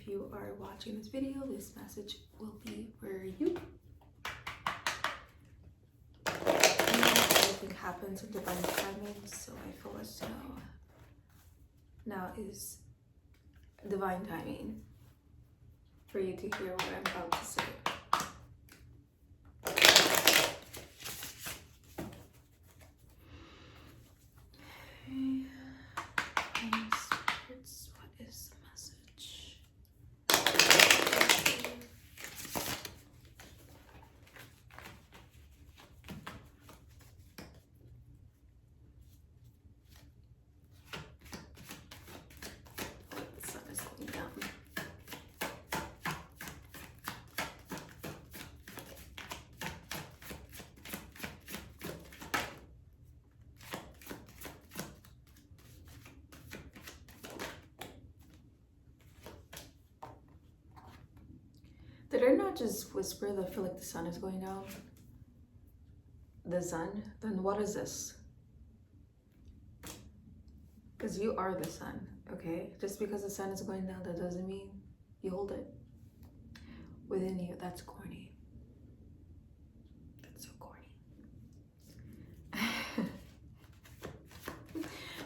if you are watching this video, this message will be for you. Everything happens in divine timing, so I feel as though now is divine timing for you to hear what I'm about to say. Spirits, what is the message? The sun is going down. Did I not just whisper that I feel like the sun is going down? The sun? Then what is this? Because you are the sun, okay? Just because the sun is going down, that doesn't mean you hold it within you. That's corny. That's so corny.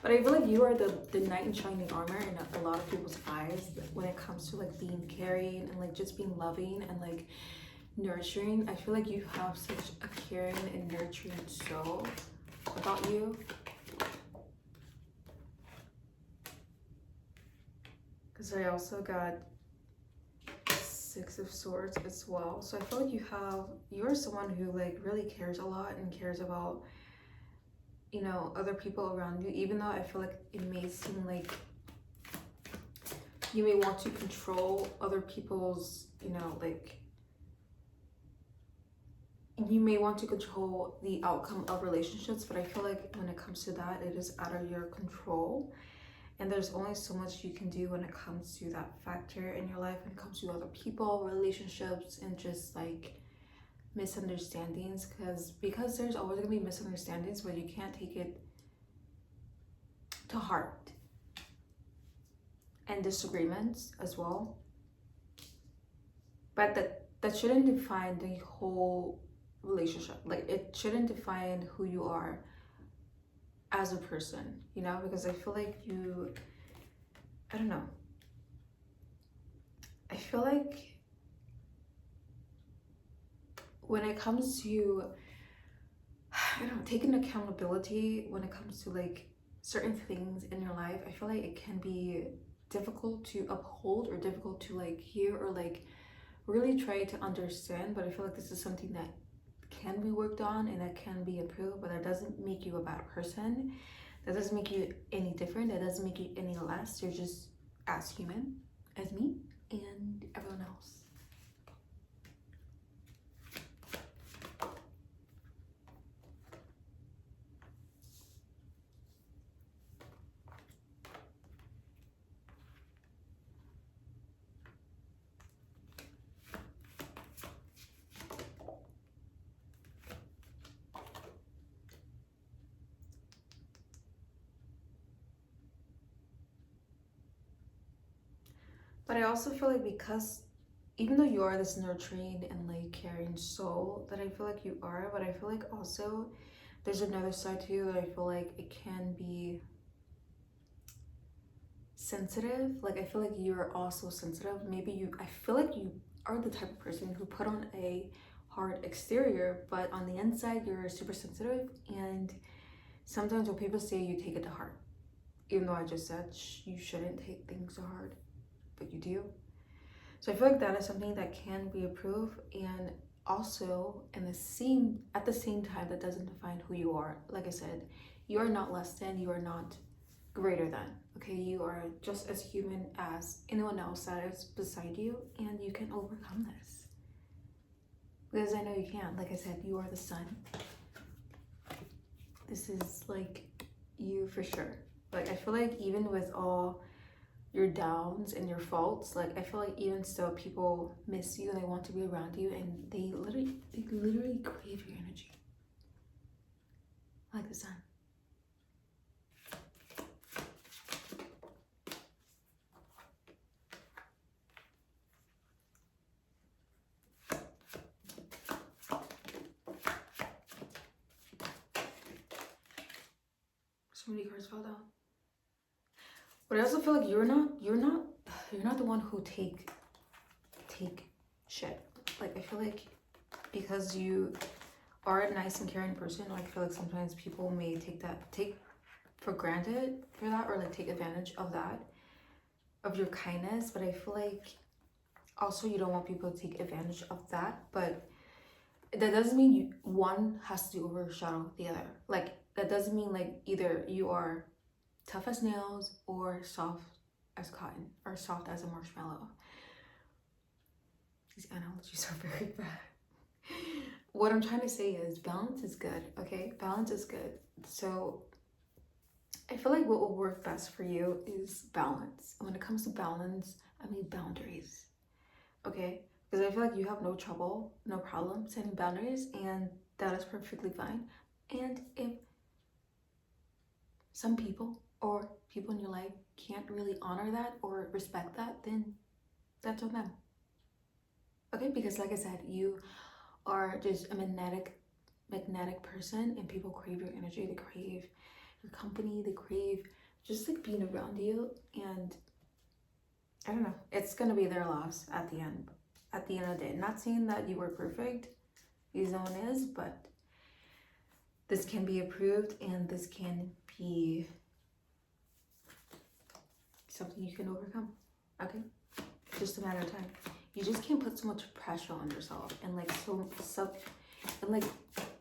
But I feel like you are the knight in shining armor in a lot of people's eyes when it comes to like being caring and like just being loving and like nurturing. I feel like you have such a caring and nurturing soul about you. Because I also got Six of Swords as well. So I feel like you're someone who like really cares a lot and cares about, you know, other people around you, even though I feel like it may seem like you may want to control other people's, you know, like you may want to control the outcome of relationships, but I feel like when it comes to that, it is out of your control. And there's only so much you can do when it comes to that factor in your life, when it comes to other people, relationships, and just like misunderstandings, because there's always gonna be misunderstandings, but you can't take it to heart, and disagreements as well. But that shouldn't define the whole relationship. Like it shouldn't define who you are as a person, you know, because I feel like I don't know. I feel like when it comes to, I don't know, taking accountability when it comes to like certain things in your life, I feel like it can be difficult to uphold or difficult to like hear or like really try to understand. But I feel like this is something that can be worked on and that can be improved, but that doesn't make you a bad person. That doesn't make you any different. That doesn't make you any less. You're just as human as me and everyone else. But I also feel like because even though you are this nurturing and like caring soul that I feel like you are, but I feel like also there's another side to you that I feel like it can be sensitive. Like I feel like you're also sensitive. I feel like you are the type of person who put on a hard exterior, but on the inside you're super sensitive, and sometimes when people say, you take it to heart, even though I just said you shouldn't take things to heart, but you do. So I feel like that is something that can be improved, and also at the same time, that doesn't define who you are. Like I said, you are not less than, you are not greater than, okay? You are just as human as anyone else that is beside you, and you can overcome this. Because I know you can. Like I said, you are the sun. This is like you for sure. Like I feel like even with all your downs and your faults, like I feel like even still people miss you and they want to be around you, and they literally crave your energy. Like the sun. So many cards fell down. But I also feel like you're not the one who take shit. Like I feel like because you are a nice and caring person, I feel like sometimes people may take for granted for that, or like take advantage of that, of your kindness. But I feel like also you don't want people to take advantage of that, but that doesn't mean one has to overshadow the other. Like that doesn't mean like either you are tough as nails or soft as cotton or soft as a marshmallow. These analogies are very bad. What I'm trying to say is balance is good, okay? Balance is good. So I feel like what will work best for you is balance. And when it comes to balance, I mean boundaries, okay? Because I feel like you have no problem setting boundaries, and that is perfectly fine. And if some people or people in your life can't really honor that or respect that, then that's on them. Okay, because like I said, you are just a magnetic person, and people crave your energy, they crave your company, they crave just like being around you. And I don't know, it's gonna be their loss at the end of the day. Not saying that you were perfect, no one is, but this can be approved, and this can be something you can overcome. Okay, just a matter of time. You just can't put so much pressure on yourself, and like and like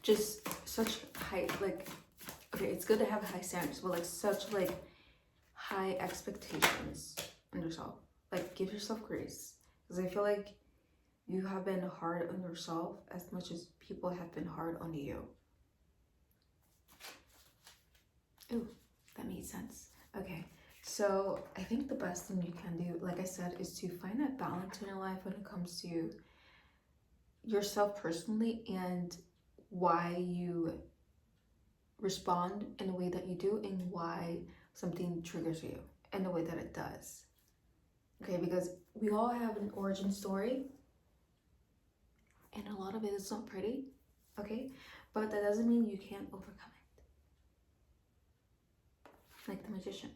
just such high, like, okay, it's good to have high standards, but like such like high expectations on yourself. Like give yourself grace, because I feel like you have been hard on yourself as much as people have been hard on you. Ooh, that made sense. Okay, so I think the best thing you can do, like I said, is to find that balance in your life when it comes to yourself personally, and why you respond in the way that you do, and why something triggers you in the way that it does. Okay, because we all have an origin story, and a lot of it is not pretty, okay? But that doesn't mean you can't overcome it. Like the magician.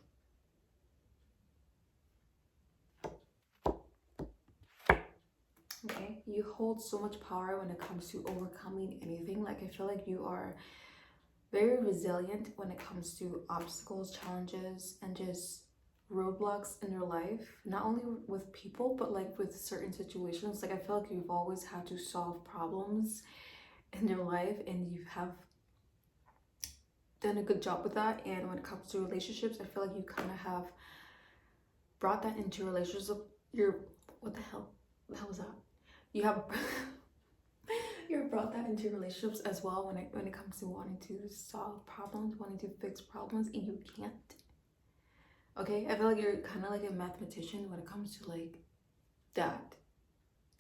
Okay, you hold so much power when it comes to overcoming anything. Like I feel like you are very resilient when it comes to obstacles, challenges, and just roadblocks in your life. Not only with people, but like with certain situations. Like I feel like you've always had to solve problems in your life, and you have done a good job with that. And when it comes to relationships, I feel like you kind of have brought that into relationships. What the hell was that? You have you've brought that into relationships as well, when it comes to wanting to solve problems, wanting to fix problems, and you can't. Okay, I feel like you're kind of like a mathematician when it comes to like that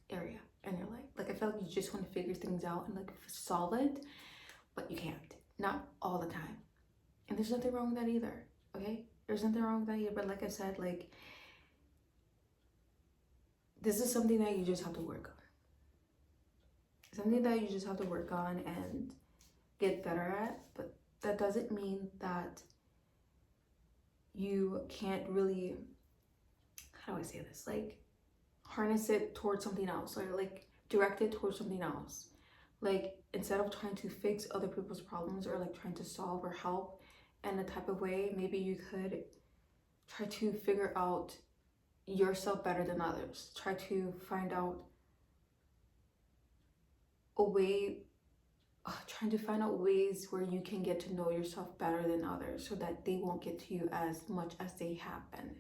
area in your life. Like I feel like you just want to figure things out and like solve it, but you can't. Not all the time. And there's nothing wrong with that either. Okay, there's nothing wrong with that either. But like I said, like this is something that you just have to work on. Something that you just have to work on and get better at. But that doesn't mean that you can't really, how do I say this, like harness it towards something else, or like direct it towards something else. Like instead of trying to fix other people's problems, or like trying to solve or help in a type of way, maybe you could try to figure out yourself better than others. Try to find out a way, trying to find out ways where you can get to know yourself better than others, so that they won't get to you as much as they have been.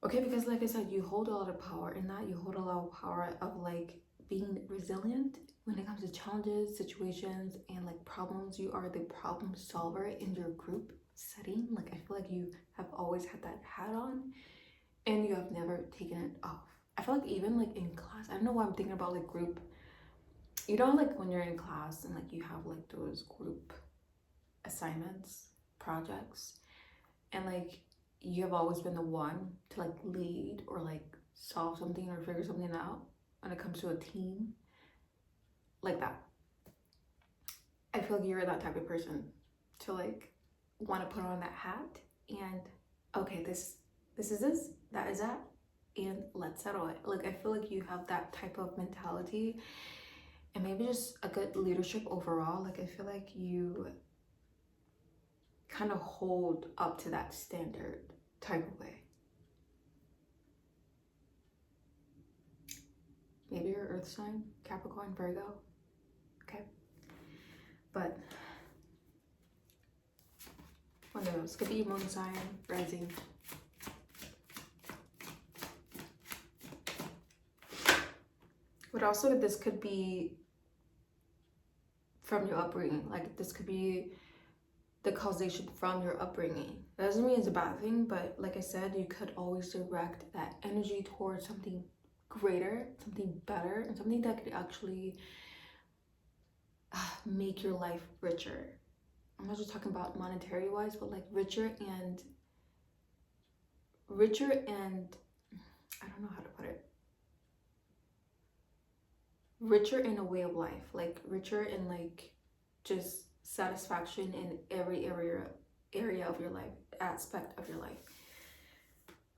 Okay, because like I said, you hold a lot of power in that. You hold a lot of power of like being resilient when it comes to challenges, situations, and like problems. You are the problem solver in your group setting. Like I feel like you have always had that hat on, and you have never taken it off. I feel like even like in class, I don't know why I'm thinking about like group. You know, like when you're in class and like you have like those group assignments, projects, and like you have always been the one to like lead or like solve something or figure something out when it comes to a team, like that. I feel like you're that type of person to like want to put on that hat and okay, this is this, that is that, and let's settle it. Like I feel like you have that type of mentality, and maybe just a good leadership overall. Like I feel like you kind of hold up to that standard type of way. Maybe your earth sign, Capricorn, Virgo. Okay. But one of those. Could be moon sign, rising. But also this could be from your upbringing. Like this could be the causation from your upbringing. That doesn't mean it's a bad thing, but like I said, you could always direct that energy towards something greater, something better, and something that could actually make your life richer. I'm not just talking about monetary wise, but like richer and I don't know how to put it. Richer in a way of life, like richer in like just satisfaction in every area of your life, aspect of your life.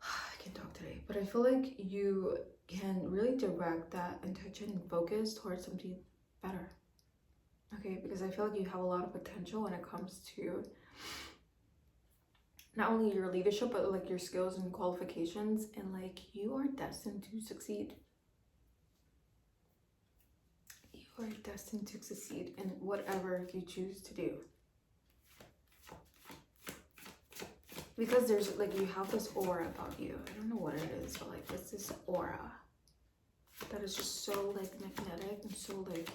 I can talk today, but I feel like you can really direct that intention and focus towards something better. Okay, because I feel like you have a lot of potential when it comes to not only your leadership, but like your skills and qualifications, and like you are destined to succeed. You are destined to succeed in whatever you choose to do. Because there's like, you have this aura about you. I don't know what it is, but like it's this aura that is just so like magnetic and so like,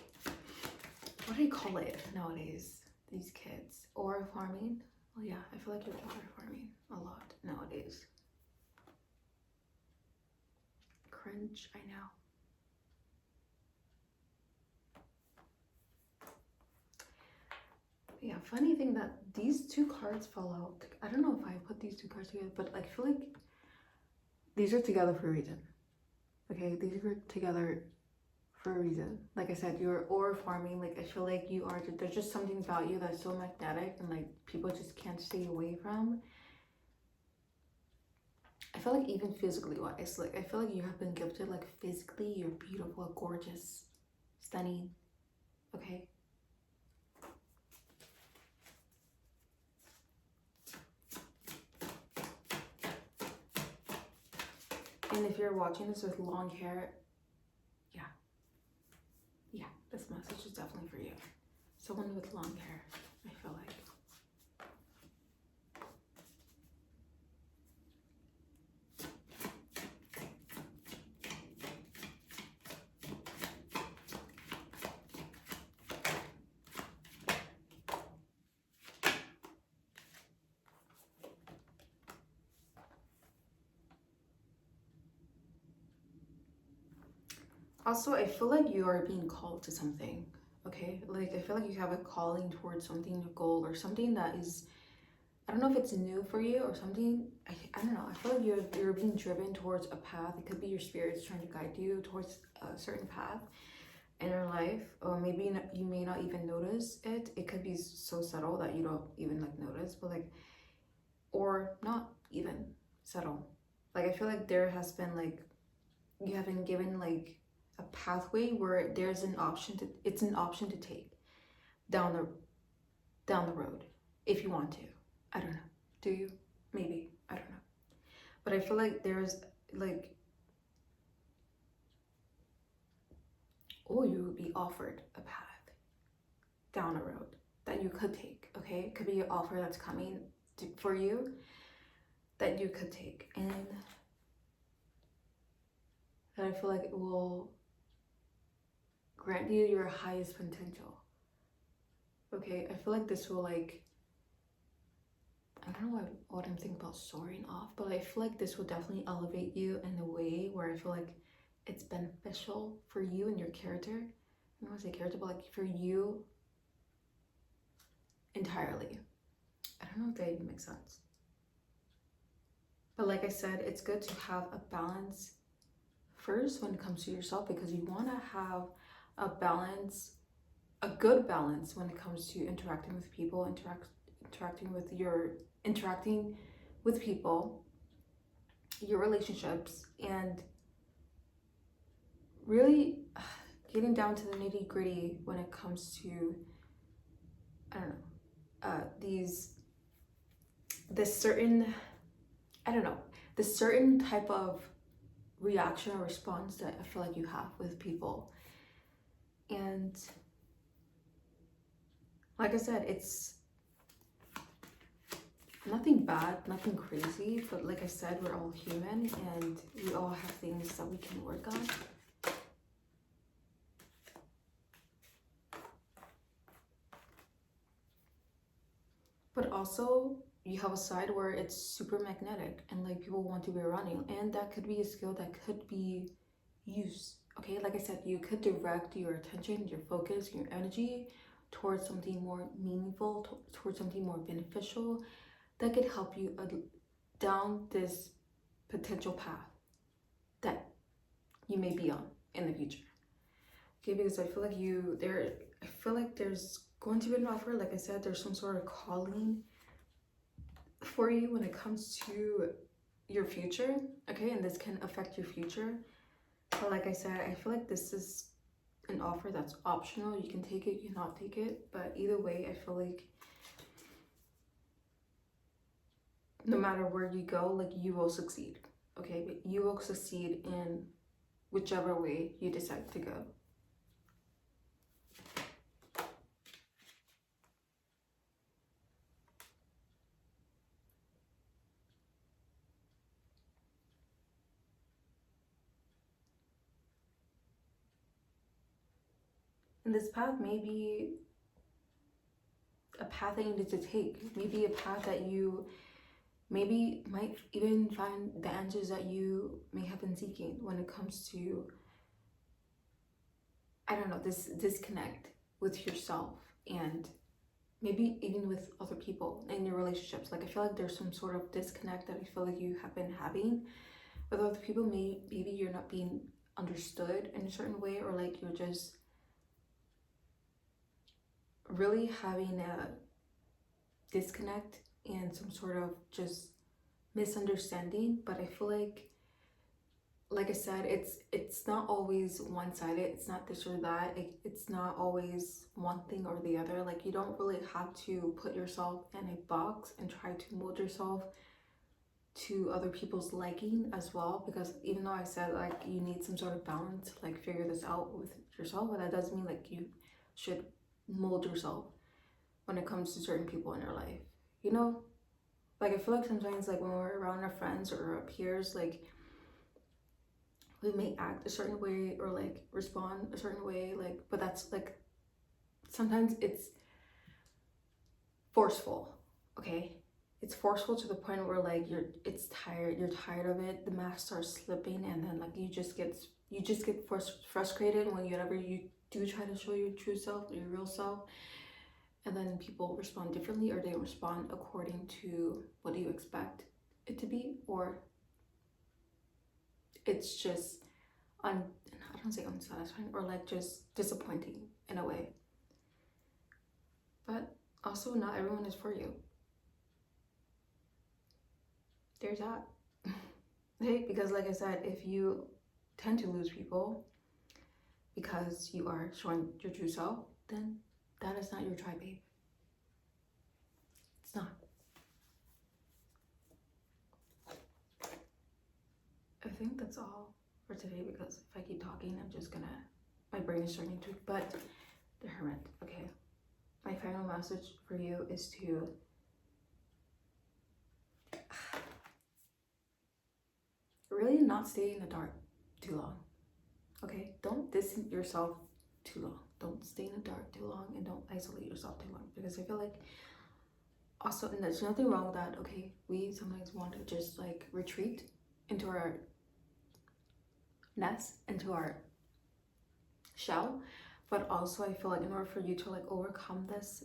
what do you call it nowadays? These kids. Aura farming? Well, yeah, I feel like you're aura farming a lot nowadays. Cringe, I know. Yeah, funny thing that these two cards fell out. I don't know if I put these two cards together, but I feel like these are together for a reason. Okay, these are together for a reason. Like I said, you're aura farming. Like I feel like you are, there's just something about you that's so magnetic and like people just can't stay away from. I feel like even physically wise, like I feel like you have been gifted, like physically you're beautiful, gorgeous, stunning. Okay. And if you're watching this with long hair, yeah, this message is definitely for you. Someone with long hair, I feel like. Also, I feel like you are being called to something, okay? Like, I feel like you have a calling towards something, a goal, or something that is, I don't know if it's new for you or something. I don't know. I feel like you're being driven towards a path. It could be your spirit's trying to guide you towards a certain path in your life, or maybe you may not even notice it. It could be so subtle that you don't even like notice, but like, or not even subtle. Like, I feel like there has been like, you have been given like a pathway where there's an option to, it's an option to take down the road if you want to. I don't know. Do you? Maybe. I don't know. But I feel like there's like, oh, you would be offered a path down a road that you could take. Okay, it could be an offer that's coming for you that you could take, and that I feel like it will grant you your highest potential. Okay, I feel like this will like, I don't know what I'm thinking about soaring off, but I feel like this will definitely elevate you in a way where I feel like it's beneficial for you and your character. I don't want to say character, but like for you entirely. I don't know if that even makes sense. But like I said, it's good to have a balance first when it comes to yourself, because you want to have a balance, a good balance when it comes to interacting with people, interacting with people, your relationships, and really getting down to the nitty gritty when it comes to, I don't know, this certain, I don't know, this certain type of reaction or response that I feel like you have with people. And like I said, it's nothing bad, nothing crazy, but like I said, we're all human and we all have things that we can work on. But also, you have a side where it's super magnetic and like people want to be around you, and that could be a skill that could be used. Okay, like I said, you could direct your attention, your focus, your energy towards something more meaningful, towards something more beneficial that could help you down this potential path that you may be on in the future. Okay, because I feel like I feel like there's going to be an offer. Like I said, there's some sort of calling for you when it comes to your future. Okay, and this can affect your future. But like I said, I feel like this is an offer that's optional. You can take it, you cannot take it. But either way, I feel like no matter where you go, like you will succeed. Okay, but you will succeed in whichever way you decide to go. And this path may be a path that you need to take. Maybe a path that you maybe might even find the answers that you may have been seeking when it comes to, I don't know, this disconnect with yourself and maybe even with other people in your relationships. Like I feel like there's some sort of disconnect that I feel like you have been having with other people. Maybe you're not being understood in a certain way, or like you're just really having a disconnect and some sort of just misunderstanding. But I feel like I said, it's not always one-sided. It's not this or that. It's not always one thing or the other. Like you don't really have to put yourself in a box and try to mold yourself to other people's liking as well, because even though I said like you need some sort of balance to like figure this out with yourself, but that doesn't mean like you should mold yourself when it comes to certain people in your life, you know? Like I feel like sometimes like when we're around our friends or our peers, like we may act a certain way or like respond a certain way, like, but that's like sometimes it's forceful. Okay, it's forceful to the point where like you're tired of it, the mask starts slipping, and then like you just get frustrated whenever you do try to show your true self, your real self, and then people respond differently, or they respond according to what you expect it to be, or it's just I don't say unsatisfying, or like just disappointing in a way. But also, not everyone is for you. There's that. Hey, because like I said, if you tend to lose people because you are showing your true self, then that is not your tribe, babe. It's not. I think that's all for today, because if I keep talking, my brain is starting to, but the Hermit, okay. My final message for you is to really not stay in the dark too long, okay? Don't distance yourself too long. Don't stay in the dark too long, and don't isolate yourself too long, because I feel like also, and there's nothing wrong with that, okay? We sometimes want to just like retreat into our nest, into our shell, but also I feel like in order for you to like overcome this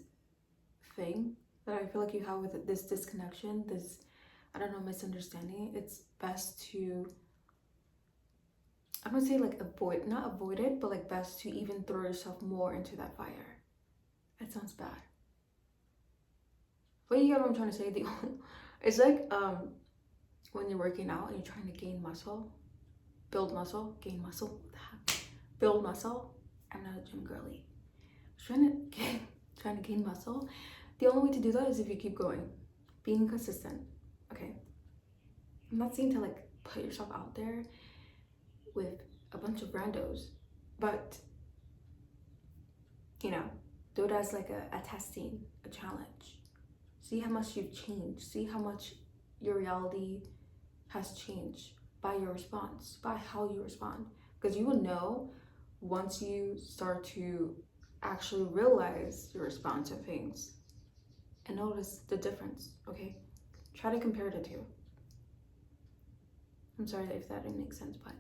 thing that I feel like you have with this disconnection, this, I don't know, misunderstanding, it's best to, I'm gonna say like not avoid it, but like best to even throw yourself more into that fire. It sounds bad. But you get what I'm trying to say. It's like when you're working out and you're trying to gain muscle, build muscle, gain muscle, what the heck? Build muscle. I'm not a gym girly. Trying to gain muscle. The only way to do that is if you keep going, being consistent. Okay. I'm not saying to like put yourself out there with a bunch of randos, but you know, do it as like a testing, a challenge. See how much you've changed. See how much your reality has changed by your response, by how you respond. Because you will know once you start to actually realize your response to things and notice the difference, okay? Try to compare the two. I'm sorry if that didn't make sense, but